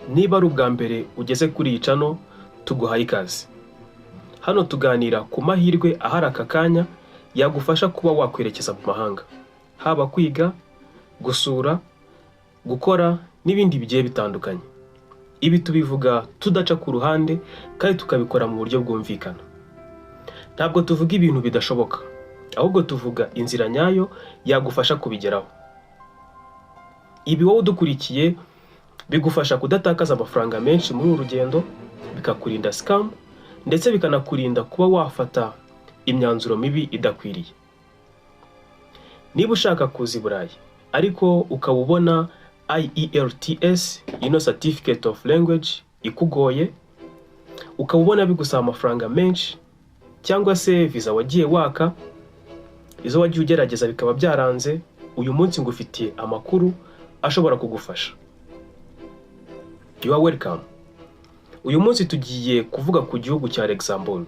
Niba ari ubwa mbere ugeze kuri iyi channel, tuguhaye ikaze. Hano tuganira ku mahirwe ahari aka kanya yagufasha kuba wakwerekeza mu mahanga, haba kwiga, gusura, gukora n'ibindi bigiye bitandukanye. Ibi tubivuga tudaca ku ruhande kandi tukabikora mu buryo bwumvikana. Ntabwo tuvuga ibintu bidashoboka, ahubwo tuvuga inzira nyayo yagufasha kubigeraho. Ibi wowe udukurikiye bigufasha kudatakaza amafaranga menshi muri uru rugendo, bikakurinda scam ndetse bikanakurinda kuba wafata imyanzuro mibi idakwiriye. Niba ushaka kuza i Burayi ariko ukaba ubona IELTS, Certificate of Language, ikugoye, ukaba ubona bigusaba amafaranga menshi, cyangwa se visa wagiye waka, izo wagiye ugerageza bikaba byaranze, uyu munsi ngufitiye amakuru ashobora kugufasha. You are welcome. Uyu munsi tugiye kuvuga ku gihugu cya Luxembourg.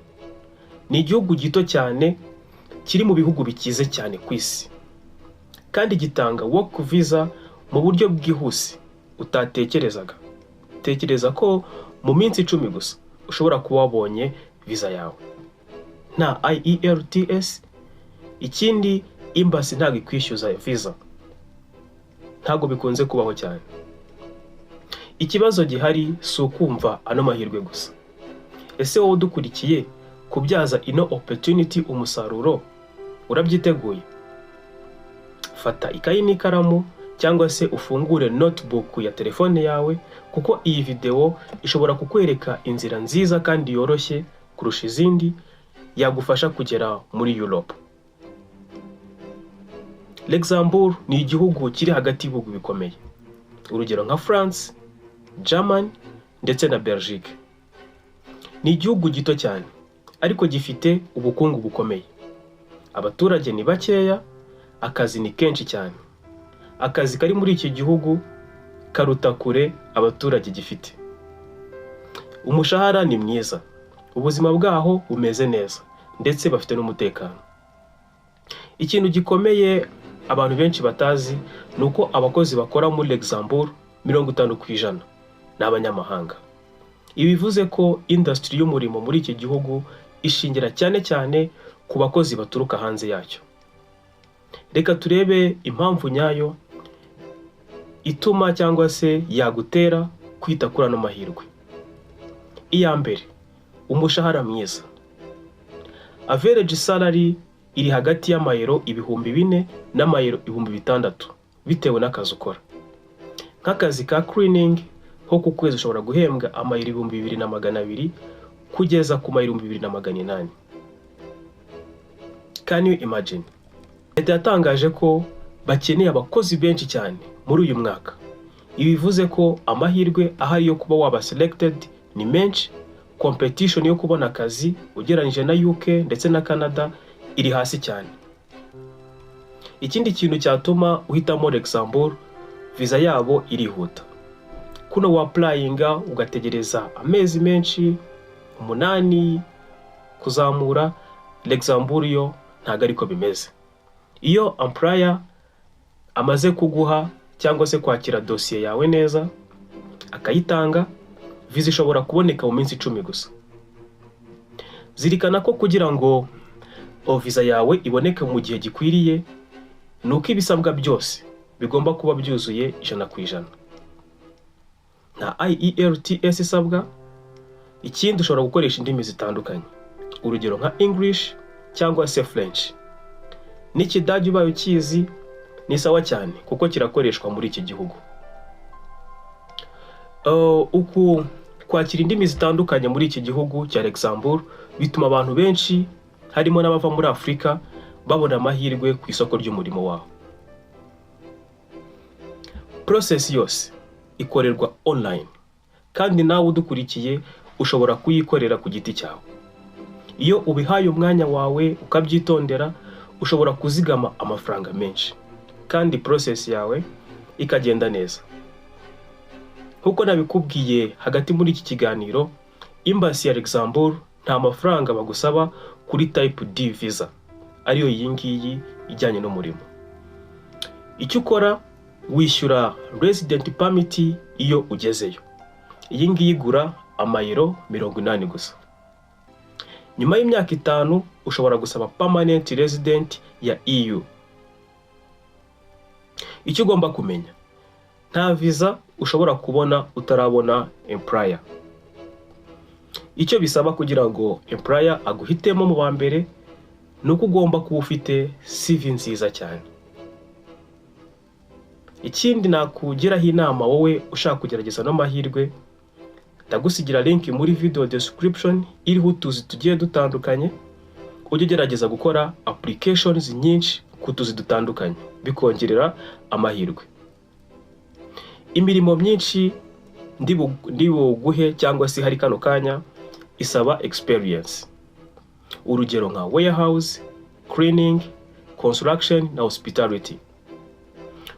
Ni igihugu gito cyane kiri mu bihugu bikize cyane ku isi, kandi gitanga work visa mu buryo bwihuse utatekerezaga. Tekereza ko mu minsi 10 gusa ushobora kuba wabonye visa yawe. Nta IELTS, ikindi embassy ntabwo ikwishyuza visa. Ntabwo bikunze kubaho cyane. Ikibazo gihari si ukumva ano mahirwe gusa. Ese wowe udukurikiye kubyaza ino opportunity umusaruro urabyiteguye? Fata ikayi n'ikaramu cyangwa se ufungure notebook ya telefone yawe, kuko iyi video ishobora kukwereka inzira nziza kandi yoroshye kurusha izindi yagufasha kugera muri Europe. Luxembourg ni igihugu kiri hagati y'ibihugu bikomeye, urugero nka France, Germany ndetse na Belgique. Ni igihugu gito cyane ariko gifite ubukungu bukomeye. Abaturage ni bakeya, akazi ni kenshi cyane. Akazi kari muri iki gihugu karuta kure abaturage gifite. Umushahara ni mwiza, ubuzima bwaho bumeze neza, ndetse bafite n'umutekano. Ikintu gikomeye abantu benshi batazi nuko abakozi bakora muri Luxembourg 50% ni abanyamahanga. Ibi bivuze ko industry y'umurimo muri iki gihugu ishingira cyane cyane ku bakozi baturuka hanze yacyo. Reka turebe impamvu nyayo ituma cyangwa se yagutera kwita kuri ano mahirwe. Iya mbere, umushahara mwiza. Average salary iri hagati y'amayero 4,000 n'amayero 6,000 bitewe n'akazi ukora. Nk'akazi ka cleaning ho ku kwezi ushobora guhembwa amayero 2,200 kugeza ku mayero 2,800. Can you imagine? Leta yatangaje ko bakeneye abakozi benshi cyane muri uyu mwaka. Ibi bivuze ko amahirwe ahari yo kuba waba selected ni menshi, competition yo kubona akazi ugereranyije na UK ndetse na Canada iri hasi cyane. Ikindi kintu cyatuma uhitamo Luxembourg, visa yabo irihuta. Kuno wa applyinga ugategereza amezi menshi 8 kuzamura, Luxembourg yo ntago ariko bimeze. Iyo employer amaze kuguha cyangwa se kwakira dossier yawe neza akayitanga, visa ishobora kuboneka mu minsi 10 gusa. Zirikana ko kugira ngo visa yawe iboneke mu gihe gikwiriye, nuko ibisabwa byose bigomba kuba byuzuye 100%. Nta IELTS isabwa. Ikindi ushobora gukoresha indimi zitandukanye, urugero nka English cyangwa se French. N'ikidage ubaye ukizi ni sawa cyane kuko kirakoreshwa muri iki gihugu. Uku kwakira indimi zitandukanye muri iki gihugu cya Luxembourg bituma abantu benshi harimo n'abava muri Afrika babona amahirwe ku isoko ry'umurimo waho. Process yose ikorerwa online, kandi nawe udukurikiye ushobora kuyikorera ku giti cyawe. Iyo ubihaye umwanya wawe ukabyitondera, ushobora kuzigama amafaranga menshi kandi process yawe ikagenda neza. Nkuko nabikubwiye hagati muri iki kiganiro, embassy ya Luxembourg nta mafaranga bagusaba kuri type D visa, ariyo iyi ngiyi ijyanye n'umurimo. Icyo ukora wishyura resident permit iyo ugezeyo. iyi ngiyi igura amayero 80 gusa. Nyuma y'imyaka 5 ushobora gusaba permanent resident ya EU. Icyo ugomba kumenya, nta visa ushobora kubona utarabona employer. Icyo bisaba kugira ngo employer aguhitemo mu ba mbere nuko ugomba kuba ufite CV nziza cyane. Ikindi nakugiraho inama wowe ushaka kugerageza n'amahirwe, ndagusigira link muri video description iriho utuzi tugiye dutandukanye, ujye ugerageza gukora applications nyinshi ku tuzi dutandukanye bikongerera amahirwe. Imirimo myinshi ndi buguhe cyangwa se hari kano kanya isaba experience. Urugero nka warehouse, cleaning, construction na hospitality.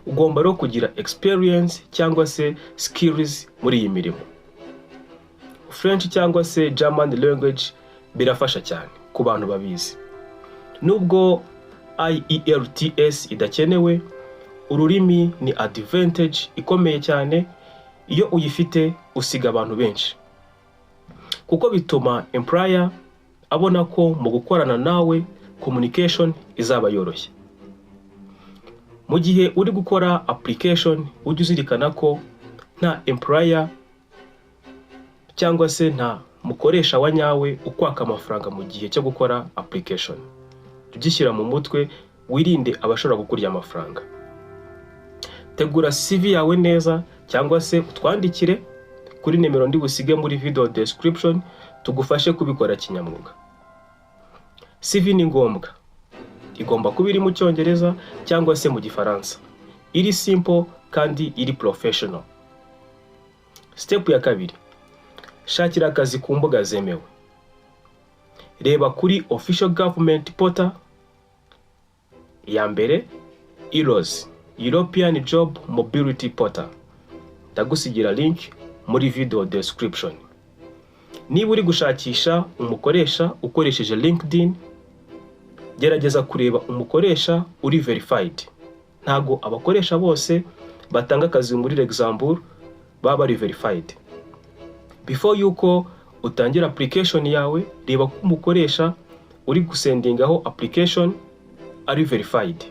Ugomba rero kugira experience cyangwa se skills muri iyi mirimo. French cyangwa se German language birafasha cyane ku bantu babizi. Nubwo IELTS idakenewe, ururimi ni advantage ikomeye cyane. Iyo uyifite usiga abantu benshi, kuko bituma employer abona ko mu gukorana nawe communication izaba yoroshye. Mu gihe uri gukora application ujye uzirikana ko nta employer cyangwa se nta mukoresha wa nyawe ukwaka amafaranga mu gihe cyo gukora application. Tugishyira mu mutwe, wirinde abashobora gukurya amafaranga. Tegura CV yawe neza cyangwa se utwandikire kuri nimero ndi busige muri video description tugufashe kubikora kinyamwuga. CV ni ngombwa, igomba kuba iri mu Cyongereza cyangwa se mu Gifaransa, iri simple kandi iri professional. Step ya kabiri, shakira akazi ku mbuga zemewe. Reba kuri official government portal. Ya mbere, EJOS, European Job Mobility Portal. Ndagusigira link muri video description. Niba uri gushakisha umukoresha ukoresheje LinkedIn, gerageza kureba umukoresha uri verified. Ntago abakoresha bose batanga akazi muri Luxembourg baba ari verified. Before yuko utangira application yawe, reba ko umukoresha uri gusendingaho application ari verified,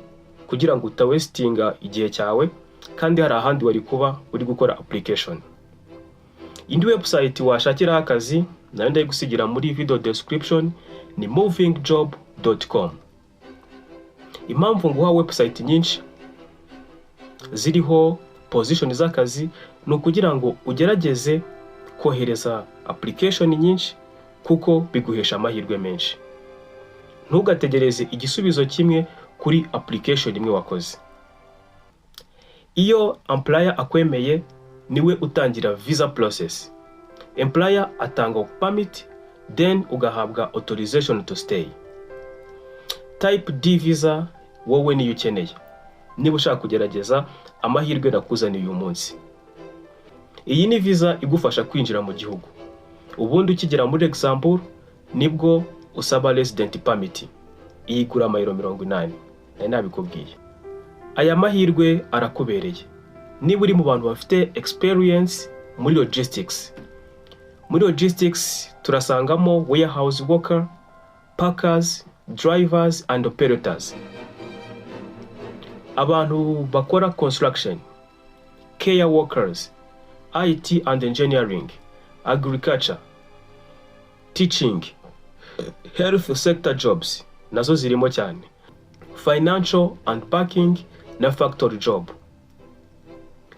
kugira ngo utawestinga igihe cyawe kandi hari ahandi wari kuba uri gukora application. Indi website washakiraho akazi nayo ndayigusigira muri video description ni movingjob.com. Impamvu nguha website nyinshi ziriho position z'akazi ni ukugira ngo ugerageze kohereza application nyinshi, kuko biguhesha amahirwe menshi. Ntugategereze igisubizo kimwe kuri application imwe wakoze. Iyo employer akwemeye, niwe utangira visa process. Employer atanga permit, then ugahabwa authorization to stay. Type D visa wowe niyo ukeneye niba ushaka kugerageza amahirwe nakuzaniye uyu munsi. Iyi ni visa igufasha kwinjira mu gihugu. Ubundi ukigera muri Luxembourg nibwo usaba resident permit. Iyi igura amayero 80. Nari nabikubwiye. Aya mahirwe arakubereye niba uri mu bantu bafite experience muri logistics. Muri logistics turasangamo warehouse worker, packers, drivers and operators. Abantu bakora construction, care workers, IT and engineering, agriculture, teaching, health sector jobs nazo zirimo cyane. Financial and banking na factory job.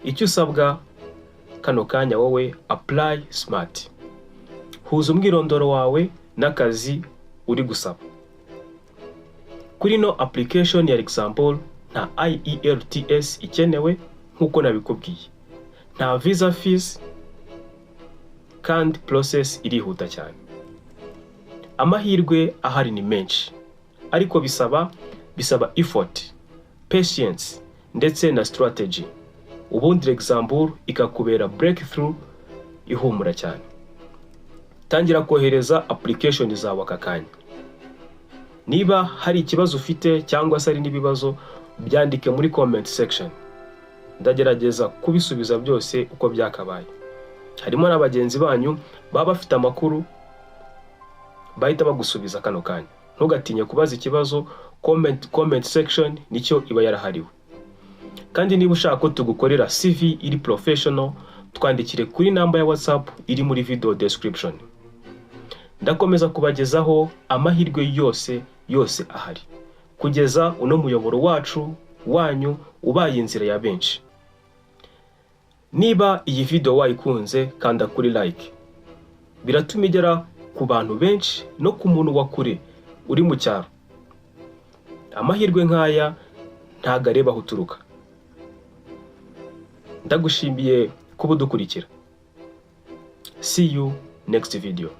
Icyo usabwa kano kanya wowe apply smart. Huza umwirondoro wawe n'akazi uri gusaba. Kuri no application ya example nta IELTS ikenewe nkuko nabikubwiye. Nta visa fees kandi process irihuta cyane. Amahirwe ahari ni menshi, ariko bisaba effort, patience ndetse na strategy. Ubundi Luxembourg ikakubera breakthrough ihumura cyane. Tangira kohereza application zawe akakanya. Niba hari ikibazo ufite cyangwa se ari n'ibibazo, byandike muri comment section. Ndagerageza kubisubiza byose uko byakabaye. harimo n'abagenzi banyu baba bafite amakuru bahita bagusubiza kano kanya. Ntugatinye kubaza ikibazo, comment section nicyo iba yarahariwe. Kandi niba ushaka ko tugukorera CV iri professional, twandikire kuri namba ya WhatsApp iri muri video description. Ndakomeza kubagezaho amahirwe yose ahari, kugeza uno muyoboro wacu wanyu ubaye inzira ya benshi. Niba iyi video wayikunze, kanda kuri like. Biratuma igera ku bantu benshi no ku muntu wa kure uri mu cyaro. Amahirwe nk'aya ntago areba aho uturuka. Ndagushimiye kuba udukurikira. See you next video.